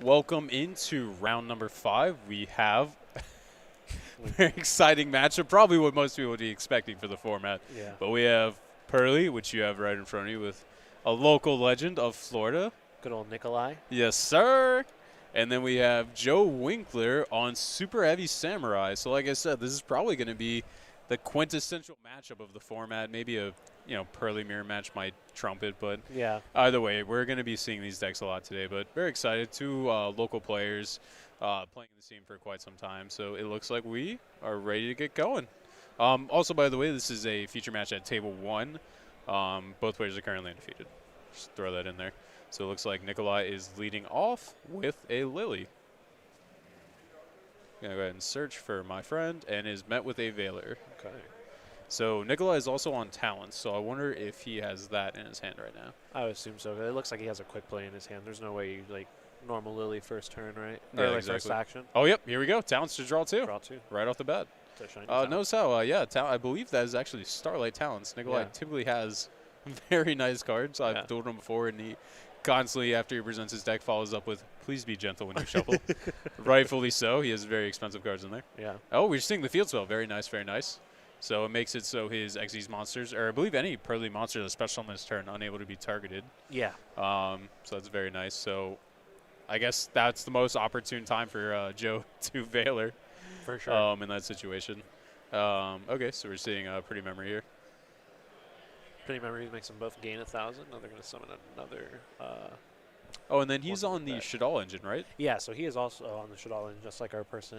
Welcome into round number 5. We have a very exciting matchup, probably what most people would be expecting for the format. Yeah. But we have Purrely, which you have right in front of you, with a local legend of Florida. Good old Nikolai. Yes, sir. And then we have Joe Winkler on Superheavy Samurai. So like I said, this is probably going to be the quintessential matchup of the format. Maybe a Purrely mirror match might trump it, but Yeah. either way, we're going to be seeing these decks a lot today. But very excited. Two local players playing the scene for quite some time. So it looks like we are ready to get going. Also, by the way, this is a feature match at table 1. Both players are currently undefeated. Just throw that in there. So it looks like Nikolai is leading off with a Lily. Gonna go ahead and search for my friend and is met with a Veiler. Okay. So Nikolai is also on talents, so I wonder if he has that in his hand right now. I would assume so. It looks like he has a quick play in his hand. There's no way you normal Lily first turn, right? Yeah, or like exactly. first action. Oh, yep, here we go. Talents to draw 2. Draw 2. Right off the bat. To shiny talent. Notice how, I believe that is actually Starlight Talents. Nikolai typically has very nice cards. I've dueled him before, and he constantly, after he presents his deck, follows up with, please be gentle when you shuffle. Rightfully so. He has very expensive cards in there. Yeah. Oh, we're seeing the field spell. Very nice, very nice. So it makes it so his Xyz monsters, or I believe any Purrely monster that's special on this turn, unable to be targeted. Yeah. So that's very nice. So I guess that's the most opportune time for Joe to Veiler. For sure. In that situation. Okay, so we're seeing a Pretty Memory here. Pretty Memory makes them both gain 1,000. Now they're going to summon another. Oh, and then he's One on the back. Shadal engine, right? Yeah, so he is also on the Shadal, just like our person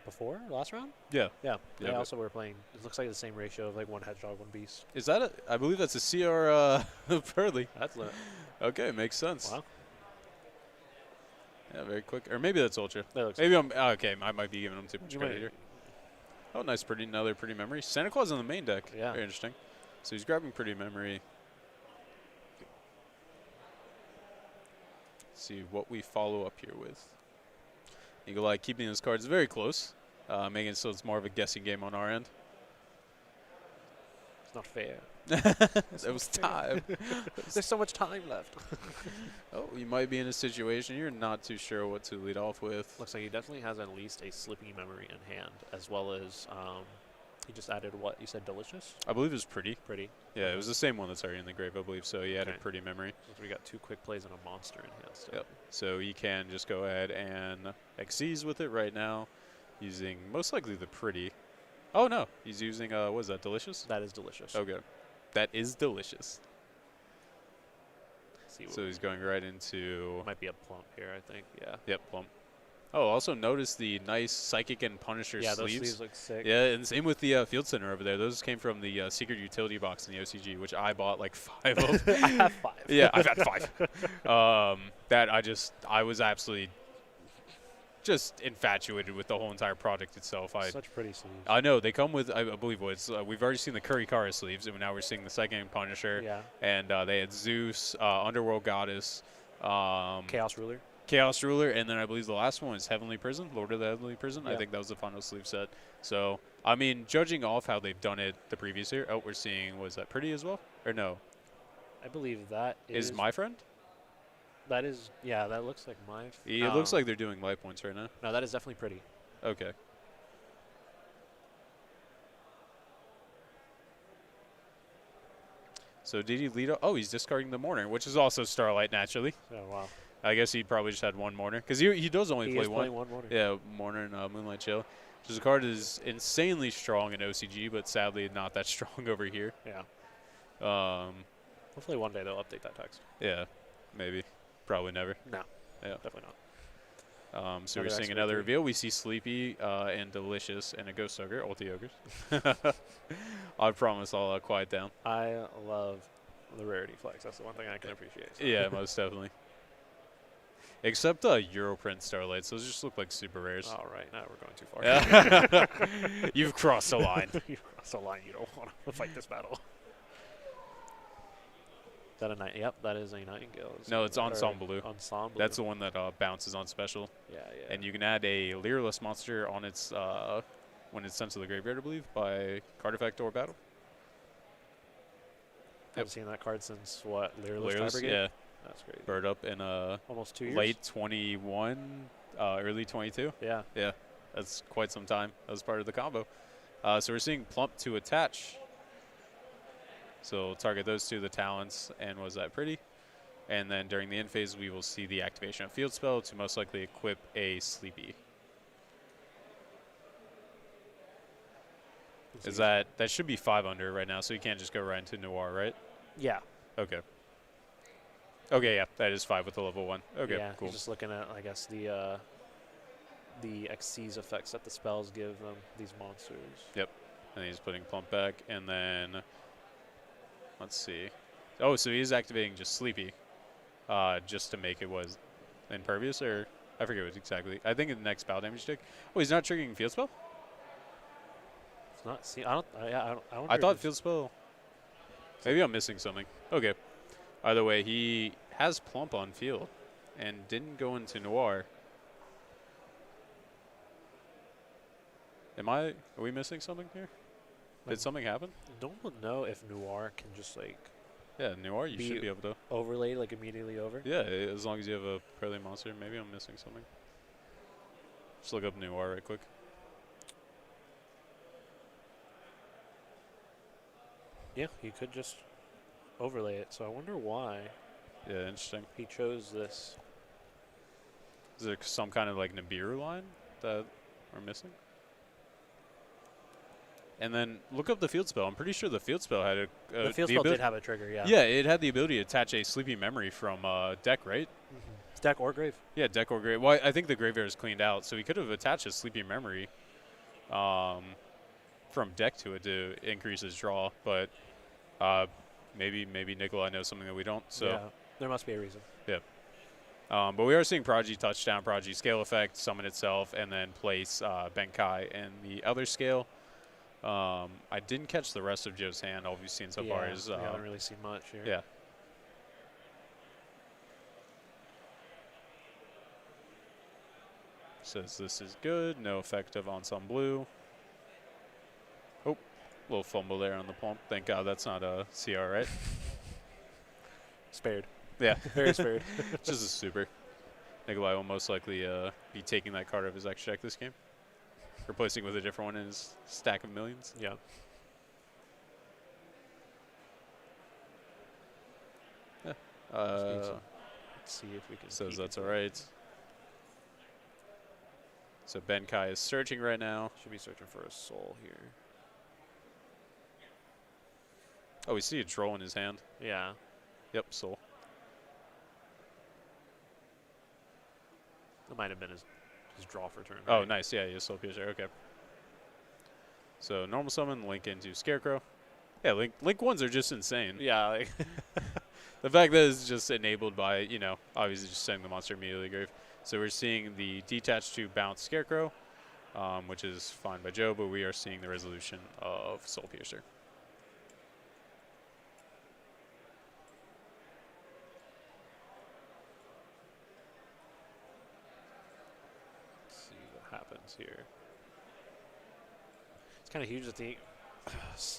before, last round? Yeah. Yeah. Yeah, They also were playing, it looks like the same ratio of like 1 hedgehog, 1 beast. Is that I believe that's a CR Purrely. That's lit. Okay, makes sense. Wow. Yeah, very quick. Or maybe that's Ultra. That looks Maybe I'm, okay, I might be giving him too much You credit might- here. Oh, nice, another Pretty Memory. Santa Claus on the main deck. Yeah. Very interesting. So he's grabbing Pretty Memory. Let's see what we follow up here with. Nikolai keeping his cards very close, making it so it's more of a guessing game on our end. It's not fair. There was time. There's so much time left. Oh, you might be in a situation you're not too sure what to lead off with. Looks like he definitely has at least a Slippy Memory in hand, as well as he just added what? You said Delicious? I believe it was Pretty. Pretty. Yeah, it was the same one that's already in the grave, I believe. So he added Okay. Pretty Memory. So we got 2 quick plays and a monster in hand still. Yep. So he can just go ahead and Xyz with it right now, using most likely the Pretty. Oh no, he's using what is that? Delicious? That is Delicious. Okay, that is Delicious. See what So he's going right into. might be a plump here, I think. Yeah. Yep, plump. Oh, also notice the nice Psychic and Punisher Yeah, those sleeves. sleeves look sick. Yeah, and same with the Field Center over there. Those came from the Secret Utility Box in the OCG, which I bought like 5 of. I have 5. Yeah, I've had 5. That I was absolutely just infatuated with the whole entire product itself. Such pretty sleeves. I know they come with, I believe it's we've already seen the Kurikara sleeves, and now we're seeing the second Punisher. Yeah. And they had Zeus, Underworld Goddess, Chaos Ruler. Chaos Ruler, and then I believe the last one is Heavenly Prison, Lord of the Heavenly Prison. I Yeah. think that was the final sleeve set. So, I mean, judging off how they've done it the previous year, we're seeing, was that Pretty as well? Or no? I believe that Is my friend? That is, yeah, that looks like my. It looks like they're doing life points right now. No, that is definitely Pretty. Okay. So did he lead? Oh, he's discarding the Mourner, which is also Starlight naturally. Oh, wow. I guess he probably just had one Mourner because he does only He play is one. playing one morning. Yeah, Mourner and Moonlight Chill. Which the card is insanely strong in OCG, but sadly not that strong over here. Yeah. Um, Hopefully one day they'll update that text. yeah, maybe, probably never. No. Yeah. Definitely not. So we're Another seeing X-Ray another 3. reveal. We see Sleepy and Delicious and a Ghost Ogre, Ulti Ogres. I promise I'll quiet down. I love the rarity flex. That's the one thing I can appreciate. So. Yeah, most definitely. Except Europrint Starlights. Those just look like super rares. All right, now we're going too far. Yeah. You've crossed the line. You crossed the line. You don't want to fight this battle. Is that a night? Yep, that is a Nightingale. No, it's Ensemble Blue. Ensemble. That's the one that bounces on special. Yeah, yeah. And you can add a Leerless monster on its when it's sent to the graveyard, I believe, by card effect or battle. I've seen that card since what? Leerless Leerless, Brigade? yeah. That's crazy. Bird up in Almost 2 years. late 21, early 22. Yeah. Yeah, that's quite some time. That was part of the combo. So we're seeing Plump to attach. So target those two, the talents, and was that pretty? And then during the end phase, we will see the activation of Field Spell to most likely equip a Sleepy. Is that should be 5 under right now, so you can't just go right into Noir, right? Yeah. Okay. Okay, yeah, that is 5 with the level 1. Okay, Yeah, cool. he's just looking at, I guess, the XC's effects that the spells give them, these monsters. Yep. And he's putting Plump back, and then let's see. Oh, so he is activating just Sleepy, just to make it was impervious, or I forget what exactly. I think the next spell damage tick. Oh, he's not triggering Field Spell? It's not. See, I don't. I thought Field Spell. Maybe I'm missing something. Okay. Either way, he has Plump on field and didn't go into Noir. Are we missing something here? Did something happen? Don't know if Noir can just like Yeah, Noir, you should be able to. overlay like immediately over. Yeah, as long as you have a Purrely monster. Maybe I'm missing something. Just look up Noir right quick. Yeah, he could just overlay it. So I wonder why Yeah, interesting. he chose this. Is there some kind of like Nibiru line that we're missing? And then look up the field spell. I'm pretty sure the field spell had The field spell did have a trigger, yeah. Yeah, it had the ability to attach a sleepy memory from deck, right? It's deck or grave. Yeah, deck or grave. Well, I think the graveyard is cleaned out, so he could have attached a sleepy memory from deck to it to increase his draw. But maybe Nikolai knows something that we don't. So Yeah, there must be a reason. yeah. But we are seeing Prodigy touchdown, Prodigy scale effect, summon itself, and then place Benkai in the other scale. I didn't catch the rest of Joe's hand. All we've seen so far is we haven't really seen much here. yeah. Says this is good. No effect of Ensemble Blue. Oh, little fumble there on the pump. Thank God that's not a CR, right? Spared. Yeah. Very spared. Just a super. Nikolai will most likely be taking that card out of his extra deck this game. Replacing with a different one in his stack of millions. Yeah. Let's see if we can. Says that's all right. So Benkai is searching right now. Should be searching for a soul here. Oh, we see a troll in his hand. Yeah. Yep, soul. That might have been his draw for turn. Oh, right? nice. Yeah, he has Soul Piercer. Okay. So normal summon, link into Scarecrow. Yeah, link ones are just insane. Yeah. Like The fact that it's just enabled by, you know, obviously just sending the monster immediately grave. So we're seeing the detach to bounce Scarecrow, which is fine by Joe, but we are seeing the resolution of Soul Piercer. Let's see what happens here. It's kind of huge that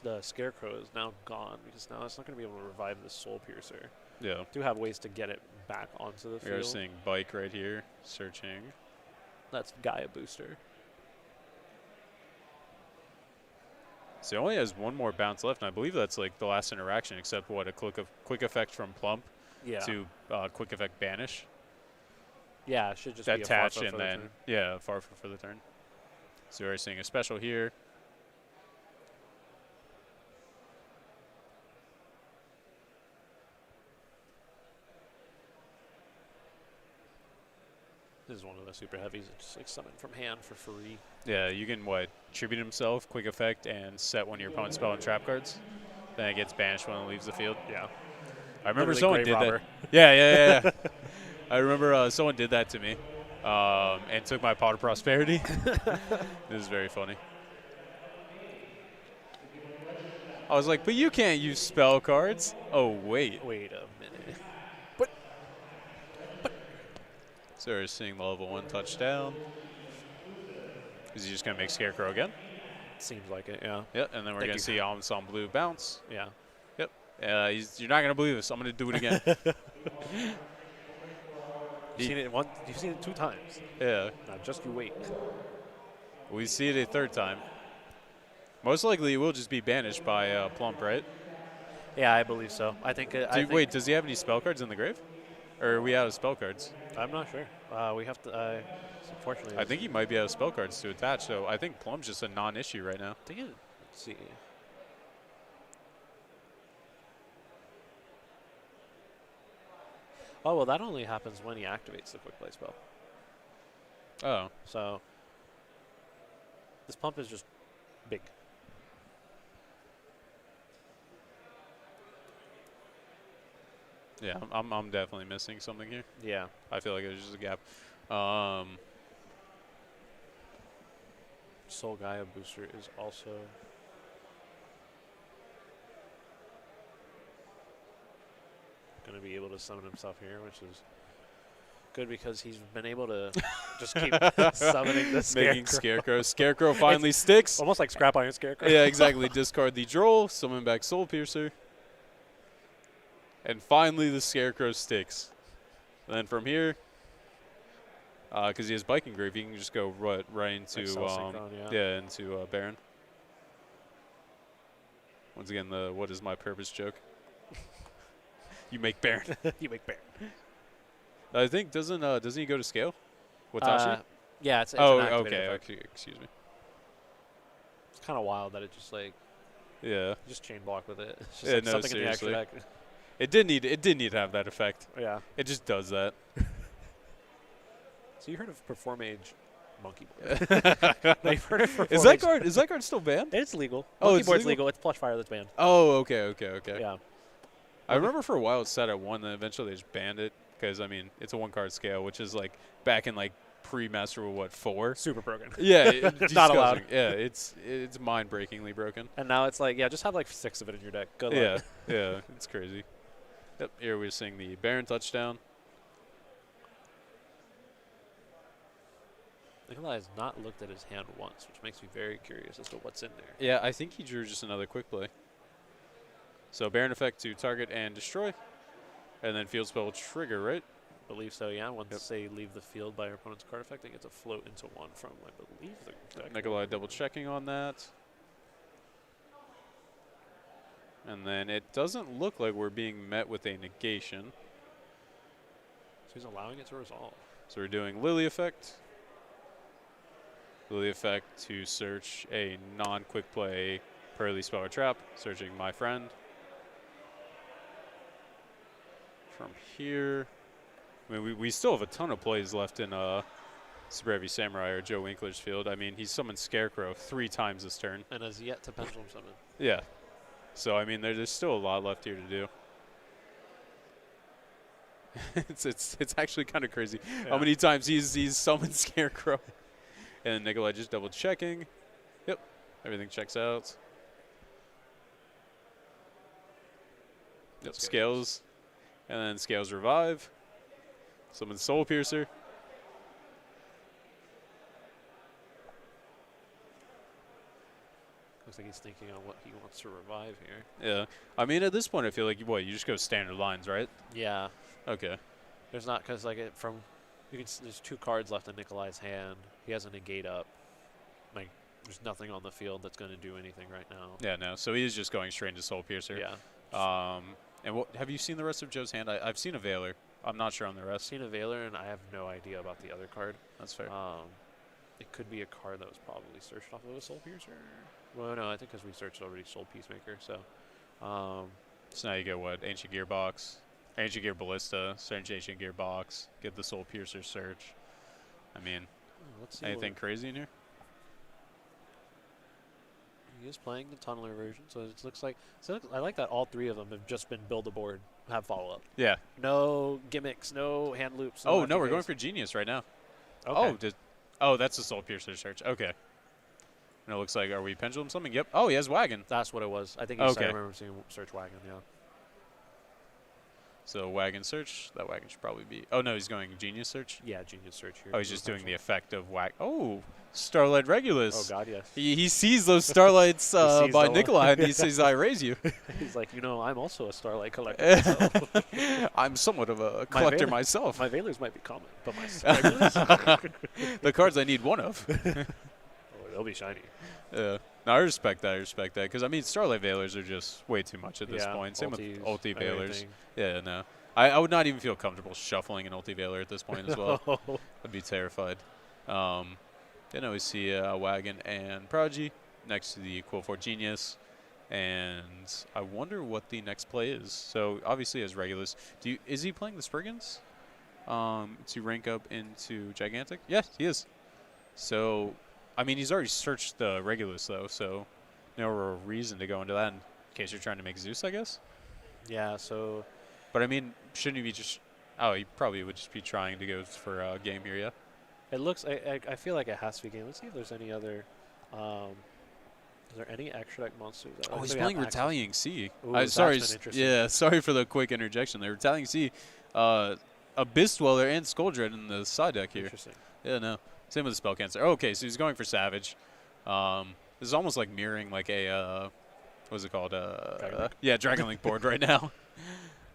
the Scarecrow is now gone because now it's not going to be able to revive the Soul Piercer. Yeah. Do have ways to get it back onto the We are field. seeing Bike right here, searching. That's Gaia Booster. So he only has one more bounce left, and I believe that's like the last interaction, except what, a quick effect from Plump Yeah. to quick effect Banish. Yeah, it should just That be a attach Farfa and for the then turn. yeah, Farfa for the turn. So we're seeing a special here. This is one of the super heavies. It's just like summon from hand for free. Yeah, you can what, tribute himself, quick effect, and set one of your opponent's spell and trap cards. Then it gets banished when it leaves the field. Yeah. I remember Literally someone Grave did Robber. that. Yeah. I remember someone did that to me, and took my Pot of Prosperity. It was very funny. I was like, but you can't use spell cards. Oh, wait. Wait a minute. So we're seeing the level 1 touchdown. Is he just going to make Scarecrow again? Seems like it, yeah. Yep, and then we're Thank going you. to see Ensemble Blue bounce. Yeah. Yep. You're not gonna believe this. I'm gonna do it again. You've seen it 2 times. Yeah. Now just you wait. We see it a 3rd time. Most likely, it will just be banished by Plump, right? Yeah, I believe so. I think. Wait, does he have any spell cards in the grave? Or are we out of spell cards? I'm not sure. We have to. Unfortunately, I think he might be out of spell cards to attach, so I think Plump's just a non-issue right now. I think it. Let's see. Oh well, that only happens when he activates the quick play spell. Oh. So this pump is just big. Yeah, I'm definitely missing something here. Yeah. I feel like there's just a gap. Soul Gaia booster is also going to be able to summon himself here, which is good because he's been able to just keep summoning the Scarecrow. Making Scarecrow. Scarecrow finally sticks. Almost like Scrap Iron Scarecrow. Yeah, exactly. Discard the Droll, summon back Soul Piercer. And finally the Scarecrow sticks. And then from here, because he has Biking Grave, he can just go right into into Baron. Once again, the what is my purpose joke. You make Baron. You make Baron. I think doesn't he go to scale? Watashi? Yeah, it's oh, an activated okay. effect. Excuse me. It's kind of wild that it just like just chain block with it. It's just Yeah, like no, something seriously. in the extra deck. It did need to have that effect. Yeah. It just does that. So you heard of Perform Age Monkey Board? You've heard of Perform Is that card still banned? It's legal. Oh, Monkey it's Board's legal? legal. It's Plush Fire that's banned. Oh, okay. Yeah. I remember for a while it sat at 1, then eventually they just banned it because I mean it's a 1-card scale, which is like back in like pre-Master Rule 4. Super broken. Yeah, Not allowed. Yeah, it's mind-breakingly broken. And now it's like just have like 6 of it in your deck. Good luck. Yeah, it's crazy. Yep, here we're seeing the Baron touchdown. Nikolai has not looked at his hand once, which makes me very curious as to what's in there. Yeah, I think he drew just another quick play. So Baron effect to target and destroy, and then field spell will trigger, right? I believe so, yeah. Once they leave the field by your opponent's card effect, they get to float into 1 from, I believe, the deck. Nikolai double checking on that. And then it doesn't look like we're being met with a negation. So he's allowing it to resolve. So we're doing Lily effect. Lily effect to search a non-quick play Purrely spell or trap, searching my friend. From here, I mean, we still have a ton of plays left in Superheavy Samurai or Joe Winkler's field. I mean, he's summoned Scarecrow 3 times this turn. And has yet to pendulum summon. Yeah. So, I mean, there's still a lot left here to do. it's actually kind of crazy how many times he's summoned Scarecrow. And Nikolai just double checking. Yep, everything checks out. Yep, scales. And then scales revive. Summon Soul Piercer. Looks like he's thinking on what he wants to revive here. Yeah. I mean, at this point, I feel like, you just go standard lines, right? Yeah. Okay. There's not, because like there's 2 cards left in Nikolai's hand. He has a negate up. Like, there's nothing on the field that's going to do anything right now. Yeah, no. So he is just going straight into Soul Piercer. Yeah. And what have you seen the rest of Joe's hand? I've seen a Veiler. I'm not sure on the I've rest. seen a Veiler, and I have no idea about the other card. That's fair. It could be a card that was probably searched off of a Soul Piercer. Well, no, I think because we searched already Soul Peacemaker. So now you get what? Ancient Gearbox. Ancient Gear Ballista. Search Ancient Gearbox. Get the Soul Piercer search. I mean, let's see anything crazy in here? He is playing the Tunneler version, so it looks like. So I like that all 3 of them have just been build a board, have follow up. Yeah. No gimmicks, no hand loops. No we're going for Genius right now. Okay. That's the Soul Piercer search. Okay. And it looks like, are we pendulum something? Yep. Oh, he has Wagon. That's what it was. I think I remember seeing search Wagon. Yeah. So wagon search. That wagon should probably be. Oh no, he's going genius search. Yeah, Genius Search here. Oh, he's just doing the Eventually. effect of whack. Oh, Starlight Regulus. Oh God, yes. He sees those Starlights He sees by the one. Nikolai, and he Yeah. says, "I raise you." He's like, I'm also a Starlight collector myself. I'm somewhat of a collector Veiler- myself. My Veilers might be common, but my regulars, The cards I need one of. they'll be shiny. Yeah. No, I respect that. I respect that because I mean, Starlight Veilers are just way too much at this Yeah, point. Same with ultis, ulti Veilers. everything. Yeah, no. I would not even feel comfortable shuffling an ulti Veiler at this point as well. I'd be terrified. Then we see Wagon and Prodigy next to the Quill 4 Genius. And I wonder what the next play is. So obviously as Regulus, is he playing the Spriggans to rank up into Gigantic? Yes, he is. So, I mean, he's already searched the Regulus though, so no reason to go into that in case you're trying to make Zeus, I guess. Yeah, so But I mean, shouldn't he be just? Oh, he probably would just be trying to go for a game here, yeah. it looks. I feel like it has to be game. Let's see if there's any other. Is there any extra deck monsters? That Oh, he's maybe playing have access- Retaliating Sea. Ooh, that's Sorry, been interesting. yeah, sorry for the quick interjection there. Retaliating Sea, Abyss Dweller and Skull Dread in the side deck here. Interesting. Yeah, no. Same with the Spell Cancer. Oh, okay, so he's going for Savage. This is almost like mirroring like a, what's it called? Dragon Link? Yeah, Dragon Link board right now.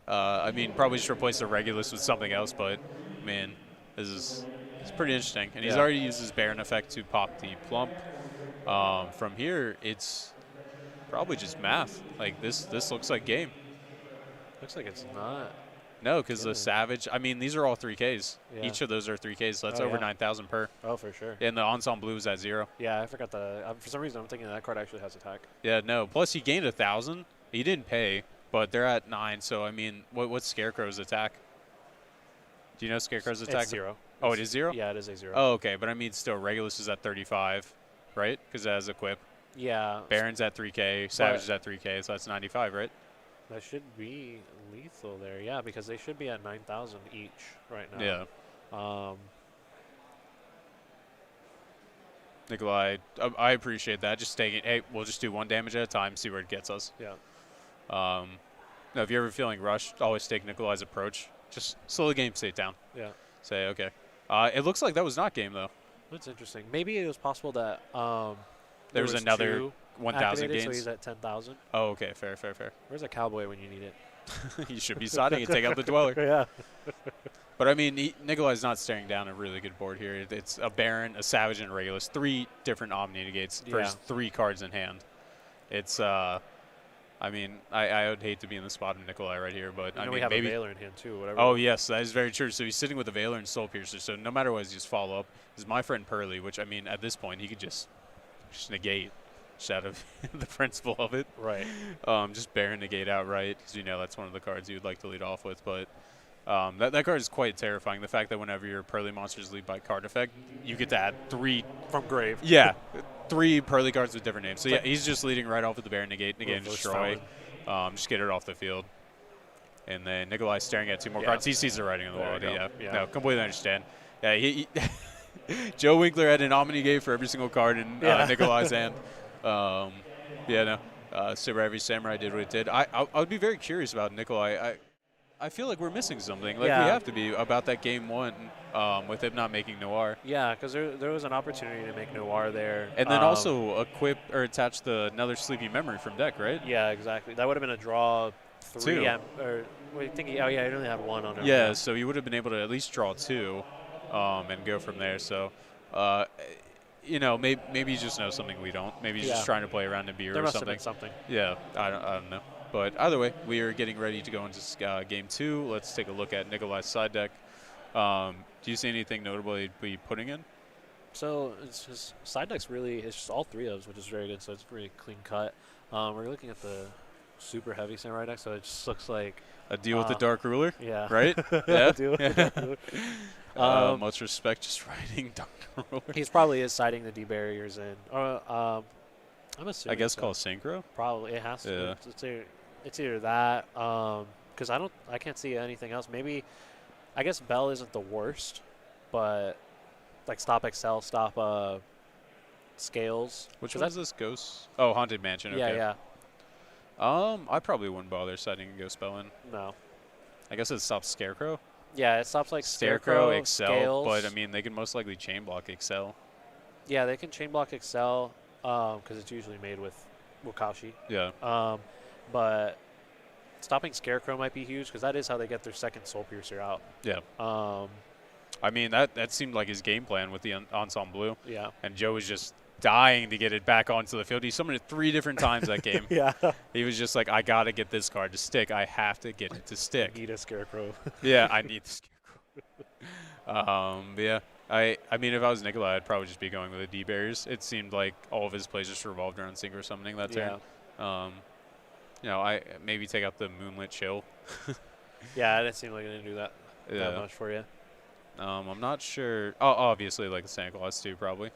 I mean, probably just replace the Regulus with something else, but man, it's pretty interesting. And he's Yeah. already used his Baron effect to pop the Plump. From here, it's probably just math. Like this looks like game. Looks like it's not. No, because the Yeah. Savage. I mean, these are all 3Ks. Yeah. Each of those are 3Ks. So that's Oh, over yeah. 9,000 per. Oh, for sure. And the Ensemble Blue is at 0. Yeah, I forgot the. For some reason, I'm thinking that card actually has attack. Yeah, no. Plus, he gained 1,000. He didn't pay, but they're at 9. So I mean, what's Scarecrow's attack? Do you know Scarecrow's attack? It's 0. Oh, it is 0. Yeah, it is a 0. Oh, okay. But I mean, still, Regulus is at 35, right? Because it has Equip. Yeah. Baron's at 3K. Savage is at 3K. So that's 95, right? That should be lethal there. Yeah, because they should be at 9,000 each right now. Yeah. Um, Nikolai, I appreciate that. Just taking, hey, we'll just do 1 damage at a time, see where it gets us. yeah. No, if you're ever feeling rushed, always take Nikolai's approach. Just slow the game state down. Yeah. Say, okay. It looks like that was not game, though. That's interesting. Maybe it was possible that There was another 2 1,000 activated, so gains. he's at 10,000. Oh, okay. Fair. Where's a cowboy when you need it? You should be siding and take out the Dweller. Yeah. But, I mean, Nikolai's not staring down a really good board here. It's a Baron, a Savage, and a Regulus. 3 different Omni negates for Yeah. his 3 cards in hand. It's, I mean, I would hate to be in the spot of Nikolai right here, but I we mean, have maybe. a Veiler in hand too. Whatever. Oh, yes, that is very true. So he's sitting with a Veiler and Soul Piercer. So no matter what, he's just follow up. This is my friend Purrely, which, I mean, at this point, he could just negate just out of the principle of it. Right. Just Baron negate outright, because you know that's one of the cards you would like to lead off with. But that card is quite terrifying. The fact that whenever your Purrely monsters lead by card effect, you get to add 3. From grave. Yeah, 3 Purrely cards with different names. So yeah, he's just leading right off with the Baron negate and Reverse destroy. Just get it off the field. And then Nikolai's staring at 2 more Yeah. cards. He sees the writing on the There wall. you go. Yeah. Yeah. No, completely understand. Yeah, he Joe Winkler had an Omni Gate for every single card in Nikolai's hand. Yeah, no. Superheavy Samurai did what it did. I would be very curious about Nikolai. I feel like we're missing something. Like Yeah. we have to be about that game 1 with him not making Noir. Yeah, because there was an opportunity to make Noir there. And then also equip or attach another Sleepy Memory from deck, right? Yeah, exactly. That would have been a draw 3. 2. Or wait, thinking. Oh yeah, I only had 1 on it. Yeah, so you would have been able to at least draw 2 and go from there. So, you know, maybe you just know something we don't. Maybe he's just trying to play around in beer There or must something. have been something. Yeah, I don't know. But either way, we are getting ready to go into game 2. Let's take a look at Nikolai's side deck. Do you see anything notable he'd be putting in? So it's his side deck's it's just all 3 ofs, which is very good. So it's pretty clean cut. We're looking at the super heavy samurai deck, so it just looks like A deal with the Dark Ruler, yeah, right? Yeah. Deal with the Dark Ruler. Much respect, just writing Dark Ruler. He's probably siding the D barriers in. I'm assuming. I guess so. called Synchro. Probably it has to. Yeah. It's either that, because I can't see anything else. Maybe, I guess Bell isn't the worst, but like stop Excel, stop Scales. Which 'Cause one is this? Ghost? Oh, Haunted Mansion. Okay. Yeah, I probably wouldn't bother setting a Ghost Spell in. no. I guess it stops Scarecrow. Yeah, it stops like Scarecrow, Scarecrow, Excel, but I Scales. mean they can most likely chain block Excel. Yeah, they can chain block Excel because it's usually made with Wakashi. Yeah. Um, but stopping Scarecrow might be huge because that is how they get their second Soul Piercer out. Yeah. Um, I mean that seemed like his game plan with the Ensemble Blue, yeah. and Joe was just dying to get it back onto the field. He summoned it 3 different times that game. Yeah. He was just like, I gotta get this card to stick. I have to get it to stick. Need a Scarecrow. Yeah, I need the Scarecrow. But yeah, I mean, if I was Nikolai, I'd probably just be going with the D barriers. It seemed like all of his plays just revolved around synchro summoning that turn. You know, I maybe take out the Moonlit Chill. Yeah, it didn't seem like it didn't do that Yeah. much for you. I'm not sure. Oh, obviously, like the Santa Claus too, probably.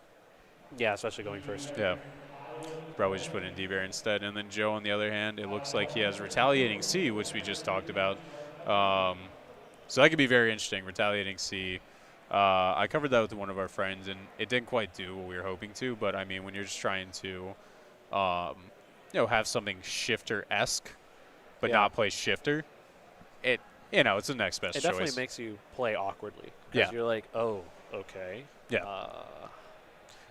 Yeah, especially going first. Yeah. Probably just put in D-Bear instead. And then Joe, on the other hand, it looks like he has Retaliating C, which we just talked about. So that could be very interesting, Retaliating C. I covered that with one of our friends, and it didn't quite do what we were hoping to. But, I mean, when you're just trying to, you know, have something Shifter-esque, but not play Shifter, you know, it's the next best choice. It definitely makes you play awkwardly. Yeah. You're like, oh, okay. Yeah.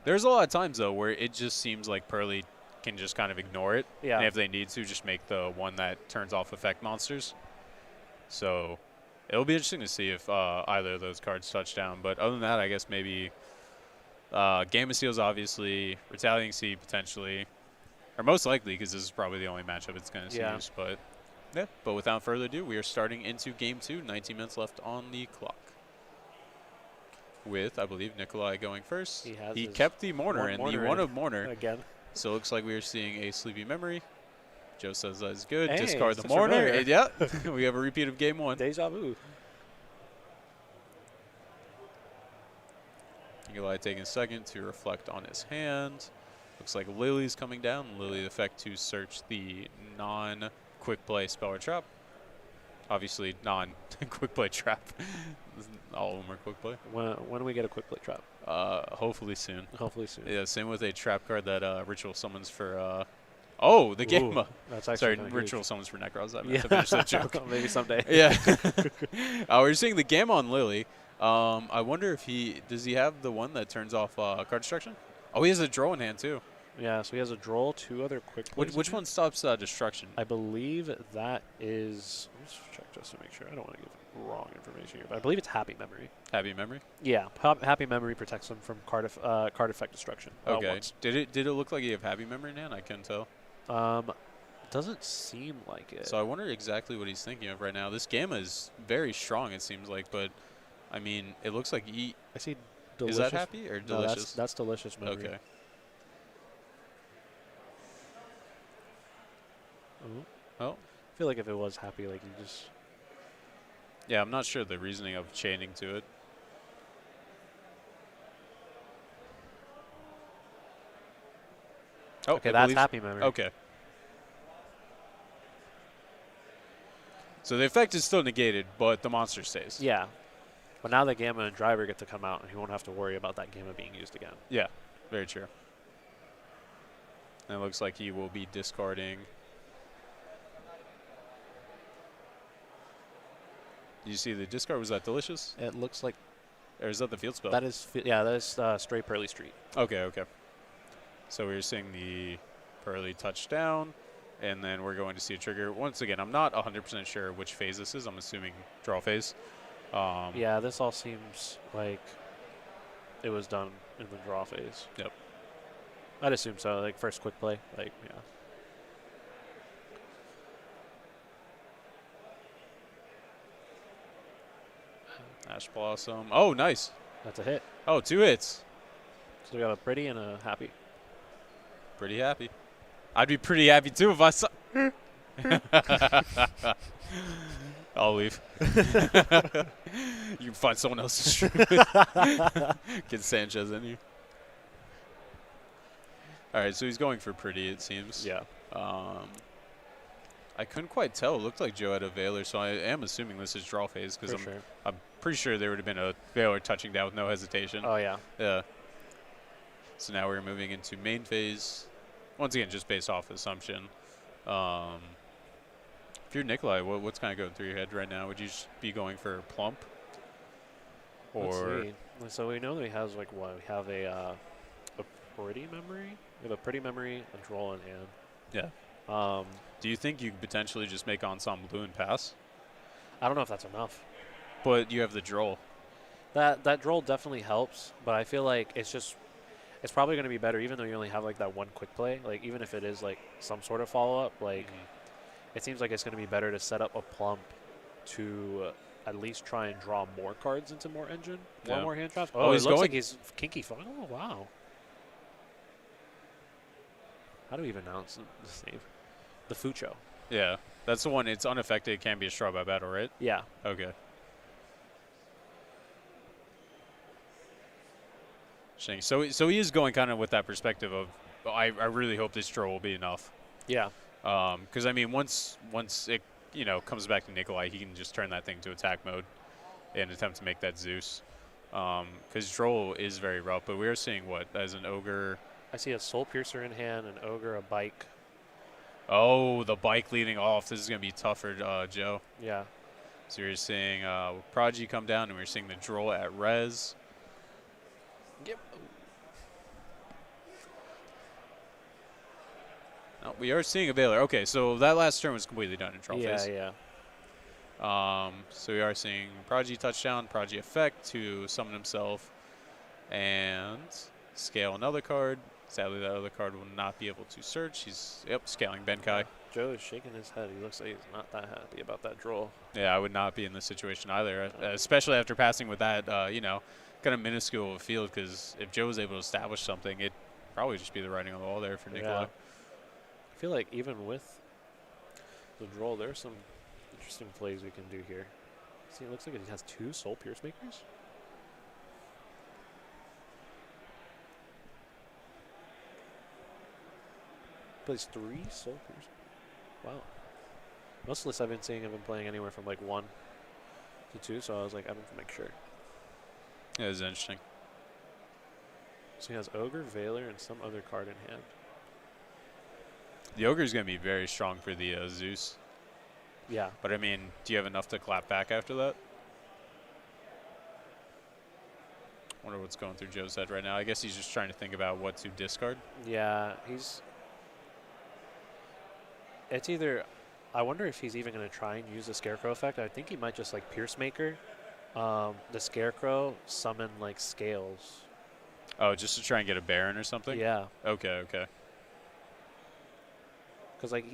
There's a lot of times, though, where it just seems like Purrely can just kind of ignore it. Yeah. And if they need to, just make the one that turns off effect monsters. So it'll be interesting to see if either of those cards touch down. But other than that, I guess maybe Game of Steel's obviously, Retaliating C potentially, or most likely because this is probably the only matchup it's going to use. But yeah, but without further ado, we are starting into Game 2, 19 minutes left on the clock. With, I believe, Nikolai going first. He kept the Mourner and the one of Mourner. Again. So it looks like we are seeing a Sleepy Memory. Joe says that is good. Hey, Discard the Mourner. Yeah, we have a repeat of Game 1. Deja vu. Nikolai taking a second to reflect on his hand. Looks like Lily's coming down. Lily the effect to search the non-quick play spell or trap. Obviously, non-quick play trap. All of them are quick play. When do we get a quick play trap? Hopefully soon. Hopefully soon. Yeah, same with a trap card that Ritual summons for. Oh, the game. That's actually sorry, Ritual summons for Necros. I meant yeah. to finish that joke. Maybe someday. Yeah. We're seeing the game on Lily. I wonder if does he have the one that turns off card destruction? Oh, he has a draw in hand too. Yeah, so he has a draw, 2 other quick plays. Which one stops destruction? I believe that is. Let's check just to make sure. I don't want to give wrong information here, but I believe it's Happy Memory. Happy Memory. Yeah, Happy Memory protects him from card effect destruction. Okay. Once. Did it look like you have Happy Memory in hand? I couldn't tell. Doesn't seem like it. So I wonder exactly what he's thinking of right now. This Gamma is very strong, it seems like, but I mean, it looks like I see. Delicious. Is that Happy or Delicious? No, that's Delicious Memory. Okay. Oh. I feel like if it was Happy, like you just. Yeah, I'm not sure the reasoning of chaining to it. Oh, okay, that's Happy Memory. Okay. So the effect is still negated, but the monster stays. Yeah. But now that Gamma and Driver get to come out, and he won't have to worry about that Gamma being used again. Yeah, very true. And it looks like he will be discarding. Did you see the discard? Was that Delicious? It looks like. Or is that the field spell? That is, that is straight Purrely Street. Okay, okay. So we're seeing the Purrely touchdown, and then we're going to see a trigger. Once again, I'm not 100% sure which phase this is. I'm assuming draw phase. Yeah, this all seems like it was done in the draw phase. Yep. I'd assume so. Like first quick play. Like, yeah. Ash Blossom. Oh, nice. That's a hit. Oh, 2 hits. So we got a pretty and a happy. Pretty happy. I'd be pretty happy too if I saw. I'll leave. You can find someone else to stream with. Get Sanchez in here. All right, so he's going for pretty, it seems. Yeah. I couldn't quite tell. It looked like Joe had a Veiler, so I am assuming this is draw phase because I'm pretty sure there would have been a Veiler touching down with no hesitation. Oh, yeah. Yeah. So now we're moving into main phase. Once again, just based off assumption. If you're Nikolai, what's kind of going through your head right now? Would you just be going for plump? Let's Or see. So we know that he has like what? We have a pretty memory. We have a pretty memory, a draw in hand. yeah. Um, Do you think you could potentially just make Ensemble Blue and pass? I don't know if that's enough. But you have the droll. That draw definitely helps, but I feel like it's probably going to be better even though you only have like that one quick play. Like even if it is like some sort of follow up, like it seems like it's going to be better to set up a plump to at least try and draw more cards into more engine, Yeah. more hand traps. Oh, Oh, he's it looks going- like he's kinky. Oh wow. How do we even announce the name? The Fucho. Yeah. That's the one. It's unaffected. It can be a straw by battle, right? Yeah. Okay. Interesting. So he is going kind of with that perspective of, I really hope this draw will be enough. Yeah. Because I mean, once it comes back to Nikolai, he can just turn that thing to attack mode and attempt to make that Zeus. Because Droll is very rough, but we are seeing what as an ogre. I see a Soul Piercer in hand, an Ogre, a Bike. Oh, the bike leading off. This is gonna be tough for Joe. Yeah. So you're seeing Prodigy come down, and we're seeing the Droll at res. Yep. Oh, we are seeing a Veiler. Okay, so that last turn was completely done in Troll Yeah, phase. yeah. So we are seeing Prodigy touchdown, Prodigy effect to summon himself, and scale another card. Sadly, that other card will not be able to search. He's, scaling Benkai. Joe is shaking his head. He looks like he's not that happy about that draw. Yeah, I would not be in this situation either, especially after passing with that, kind of minuscule of a field, because if Joe was able to establish something, it'd probably just be the writing on the wall there for Nikolai. Yeah. I feel like even with the draw, there's some interesting plays we can do here. See, it looks like it has 2 Soul Pierce Makers. Plays 3 Soul Pierce. Wow. Most of the lists I've been seeing have been playing anywhere from like 1 to 2, so I was like, I don't make sure. Yeah, it's interesting. So he has Ogre, Veiler, and some other card in hand. The Ogre is going to be very strong for the Zeus. Yeah. But, I mean, do you have enough to clap back after that? Wonder what's going through Joe's head right now. I guess he's just trying to think about what to discard. Yeah, it's either, I wonder if he's even going to try and use the Scarecrow effect. I think he might just like Pierce Maker, the Scarecrow, summon like Scales. Oh, just to try and get a Baron or something? Yeah, Okay. because like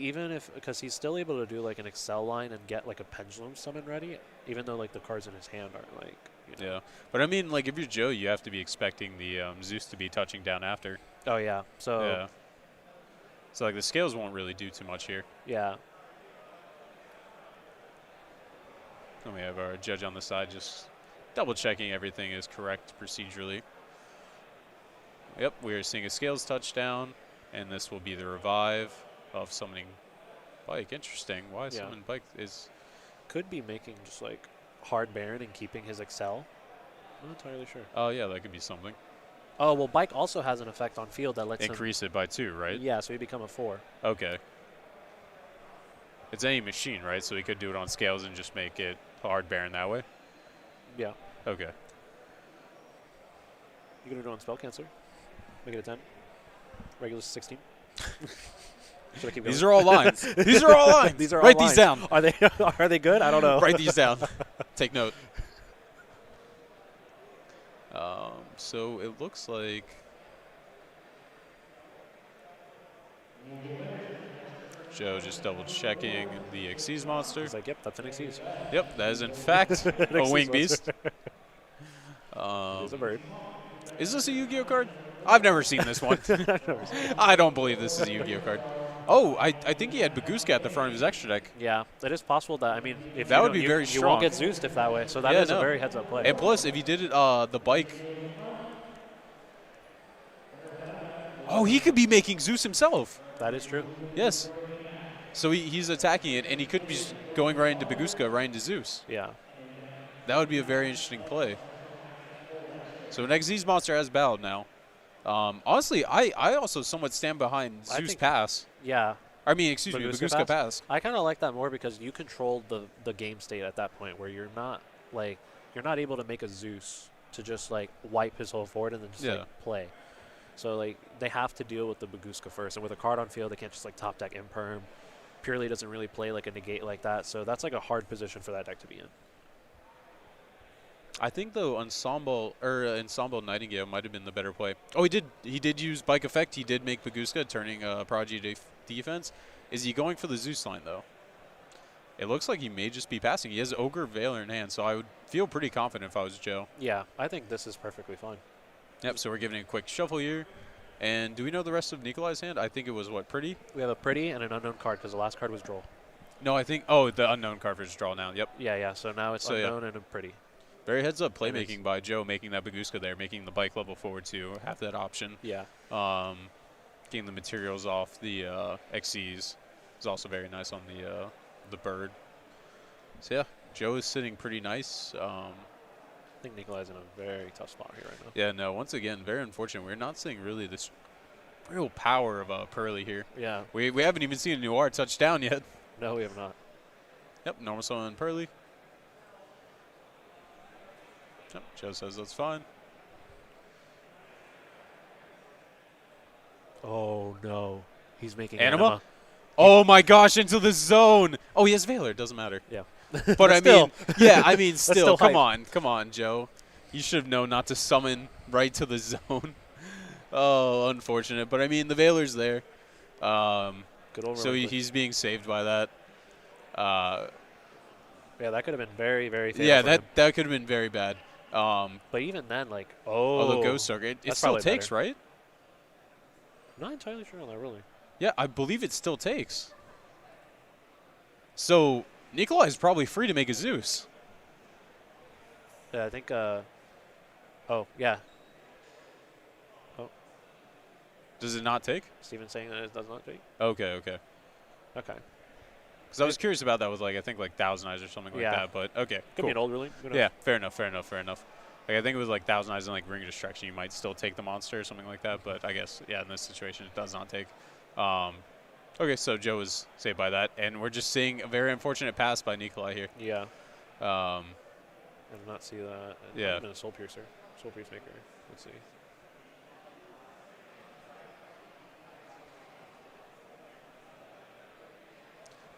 because he's still able to do like an Excel line and get like a Pendulum summon ready, even though like the cards in his hand aren't like, Yeah. But, I mean, like, if you're Joe, you have to be expecting the Zeus to be touching down after. Oh yeah, so Yeah. So, like, the scales won't really do too much here. yeah. And we have our judge on the side just double-checking everything is correct procedurally. Yep, we are seeing a scales touchdown, and this will be the revive of summoning Bike. Interesting. Why summon Bike is... Could be making just like hard Baron and keeping his Excel. Not entirely sure. Oh, yeah, that could be something. Oh well, Bike also has an effect on field that lets Increase it by 2, right? Yeah, so he become a 4. Okay. It's any machine, right? So we could do it on scales and just make it hard Baron that way? Yeah. Okay. You gonna do it on Spell Cancer? Make it a 10. Regular 16. Should I keep going? These are all lines. These are all lines. These are all Write lines. these down. Are they are they good? I don't know. Write these down. Take note. So it looks like Joe just double checking the Xyz monster. He's like, yep, that's an Xyz. Yep, that is in fact a wing beast. He's a bird. Is this a Yu-Gi-Oh card? I've never seen this one. I don't believe this is a Yu-Gi-Oh card. Oh, I think he had Baguska at the front of his extra deck. Yeah, it is possible that, I mean, if That you would don't- be you, very you strong. won't get Zeused if that way, so that is a very heads-up play. And plus, if he did it, the Bike. Oh, he could be making Zeus himself. That is true. Yes. So he's attacking it, and he could be just going right into Baguska, right into Zeus. Yeah. That would be a very interesting play. So an Xyz monster has battled now. Honestly, I also somewhat stand behind I Zeus think- Pass. Yeah. I mean, excuse me, Baguska Baguska pass. pass. I kind of like that more because you control the game state at that point where you're not able to make a Zeus to just like wipe his whole forward and then just Yeah. like play. So like they have to deal with the Baguska first, and with a card on field, they can't just like top deck imperm. Purrely doesn't really play like a negate like that, so that's like a hard position for that deck to be in. I think though Ensemble Nightingale might have been the better play. Oh, he did use Bike Effect. He did make Baguska turning Prodigy defense. Is he going for the Zeus line though? It looks like he may just be passing. He has Ogre Veiler in hand, so I would feel pretty confident if I was Joe. Yeah, I think this is perfectly fine. Yep, so we're giving it a quick shuffle here. And do we know the rest of Nikolai's hand? I think it was, what, Pretty? We have a Pretty and an unknown card because the last card was Droll. No, I think, oh, the unknown card for draw now. Yep. Yeah, so now it's unknown and a Pretty. Very heads-up playmaking by Joe, making that Baguska there, making the bike level forward to have that option. Yeah. Getting the materials off the XCs is also very nice on the bird. So yeah, Joe is sitting pretty nice. I think Nikolai's in a very tough spot here right now. Yeah, no, once again, very unfortunate. We're not seeing really this real power of Purrely here. Yeah. We haven't even seen a Noir touchdown yet. No, we have not. Yep, normal summon Purrely. Yep, Joe says that's fine. Oh, no. He's making Anima? Oh my gosh, into the zone. Oh, he has Veiler. Doesn't matter. Yeah. But I mean, yeah, I mean, still, still come on, Joe. You should have known not to summon right to the zone. Oh, unfortunate. But I mean, the Veiler's there. Good old So he's being saved by that. Yeah, that could have been very, very fatal. Yeah, for him. that could have been very bad. But even then, like, Although Ghost Target, it that's still probably takes, better. right? I'm not entirely sure on that, really. Yeah, I believe it still takes. So Nikolai is probably free to make a Zeus. Yeah, I think, oh, yeah. Does it not take? Steven's saying that it does not take? Okay. Okay. Because I was curious about that with, like, I think, like, Thousand Eyes or something like that. But, okay, Could cool. be an old ruling. Yeah, fair enough. Like, I think it was, like, Thousand Eyes and, like, Ring of Destruction. You might still take the monster or something like that. But I guess, yeah, in this situation, it does not take. Okay, so Joe was saved by that. And we're just seeing a very unfortunate pass by Nikolai here. Yeah. I did not see that. It might Yeah. have been a Soul Piercer. Soul Piercer Maker. Let's see.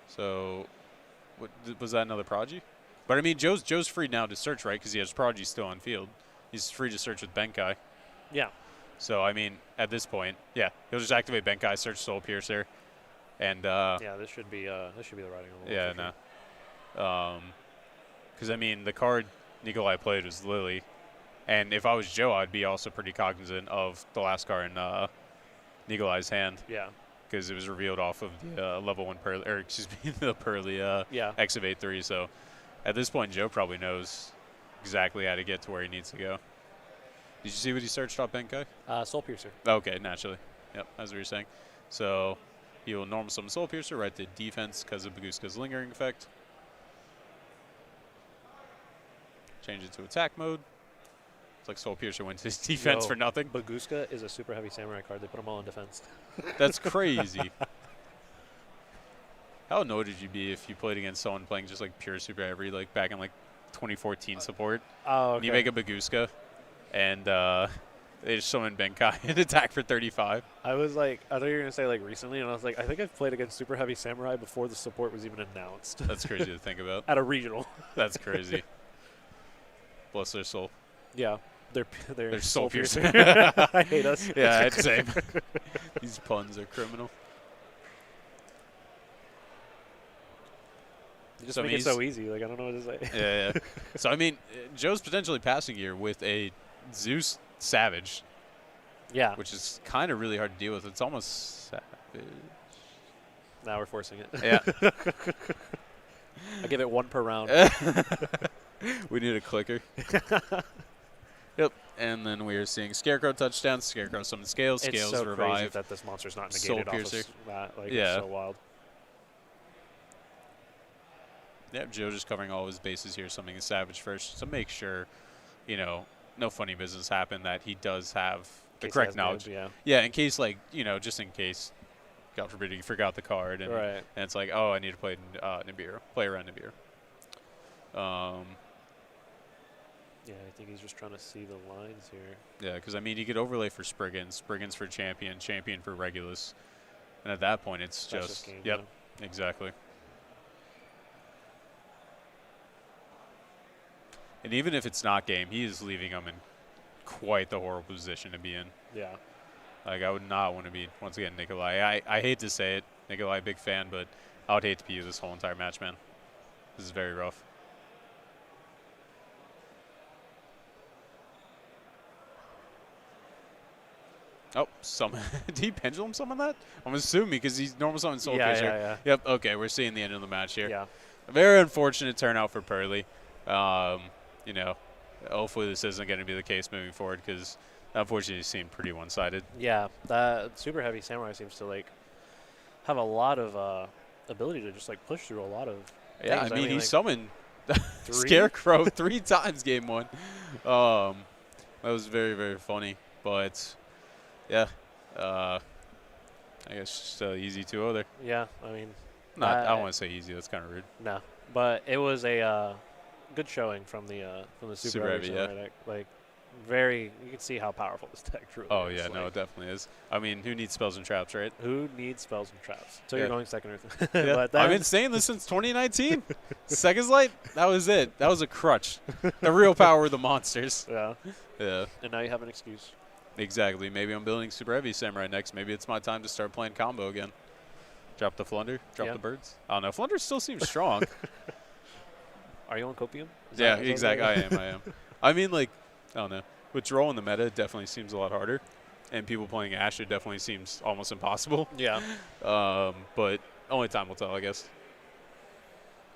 So, was that another Prodigy? But I mean, Joe's free now to search, right? Because he has Prodigy still on field. He's free to search with Benkai. Yeah. So I mean, at this point, yeah, he'll just activate Benkai, search Soul Piercer, and Yeah, this should be the writing on the wall. yeah, for sure. no, because I mean, the card Nikolai played was Lily, and if I was Joe, I'd be also pretty cognizant of the last card in Nikolai's hand. Yeah. Because it was revealed off of the level 1 Purrely, or excuse me, the Purrely Yeah. Excavate 3. So at this point, Joe probably knows exactly how to get to where he needs to go. Did you see what he searched off Benkai? Soul Piercer. Okay, naturally. Yep, as we were saying. So he will normal summon Soul Piercer right to defense because of Baguska's lingering effect. Change it to attack mode. It's like Soul Piercer went to his defense for nothing. Baguska is a super heavy samurai card. They put them all in defense. That's crazy. How annoyed would you be if you played against someone playing just like pure super heavy, like back in like 2014 support? Oh, okay. And you make a Baguska, and they just summon Benkai and attack for 35. I was like, I thought you were going to say like recently, and I was like, I think I've played against super heavy samurai before the support was even announced. That's crazy to think about. At a regional. That's crazy. Bless their soul. Yeah. They're Soul Piercer. I hate us. Yeah, I'd say. These puns are criminal. You just So, I make mean, it so easy. Like, I don't know what to say. Yeah. So, I mean, Joe's potentially passing here with a Zeus Savage, Yeah. which is kind of really hard to deal with. It's almost savage. Now we're forcing it. Yeah. I give it 1 per round. We need a clicker. Yep. And then we are seeing Scarecrow touchdown, Scarecrow summon Scales, It's Scales so revive. crazy that this monster's not Soul negated off Piercer. of that. Like, Yeah. it's so wild. Yep, Joe just covering all his bases here, summoning a Savage first to make sure, you know, no funny business happen, that he does have the In case he correct has knowledge. moves, yeah. Yeah, in case, like, you know, just in case God forbid you forgot the card, and, Right. and it's like, oh, I need to play Nibiru, play around Nibiru. Yeah, I think he's just trying to see the lines here. Yeah, because I mean, you could overlay for Spriggans for Champion, Champion for Regulus, and at that point, it's That's just game, yep, exactly. And even if it's not game, he is leaving him in quite the horrible position to be in. Yeah. Like, I would not want to be, once again, Nikolai. I hate to say it, Nikolai, big fan, but I would hate to be you this whole entire match, man. This is very rough. Oh, did he pendulum summon that? I'm assuming because he's normal summon Soul Chaser. Yeah. Yep, okay, we're seeing the end of the match here. Yeah. A very unfortunate turnout for Purrely. You know, hopefully this isn't going to be the case moving forward because unfortunately it seemed pretty one-sided. Yeah. That super heavy samurai seems to like have a lot of ability to just like push through a lot of Yeah, things. I mean he like, summoned 3? Scarecrow 3 times game 1. That was very, very funny. But yeah, I guess just easy 2-0 there. Yeah, I mean, I don't want to say easy. That's kind of rude. no, but it was a good showing from the super heavy yeah. samurai deck. Like, very, you can see how powerful this deck truly Oh is. yeah, like, no, it definitely is. I mean, who needs spells and traps, right? Who needs spells and traps? So Yeah. you're going second or third. Yeah. But then, I've been saying this since 2019. Seconds Light, that was it. That was a crutch. The real power of the monsters. yeah, Yeah, and now you have an excuse. exactly. Maybe I'm building Super Heavy Samurai next. Maybe it's my time to start playing combo again. Drop the Flunder, drop Yeah. the birds. I don't know. Flunder still seems strong. Are you on copium? Yeah, exactly. I am. I mean, like, I don't know. Withdrawal in the meta definitely seems a lot harder. And people playing Ash, it definitely seems almost impossible. Yeah. But only time will tell, I guess.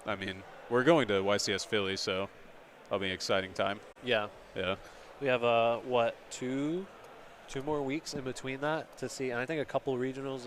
I mean, we're going to YCS Philly, so that'll be an exciting time. Yeah. Yeah. We have what, two more weeks in between that to see, and I think a couple regionals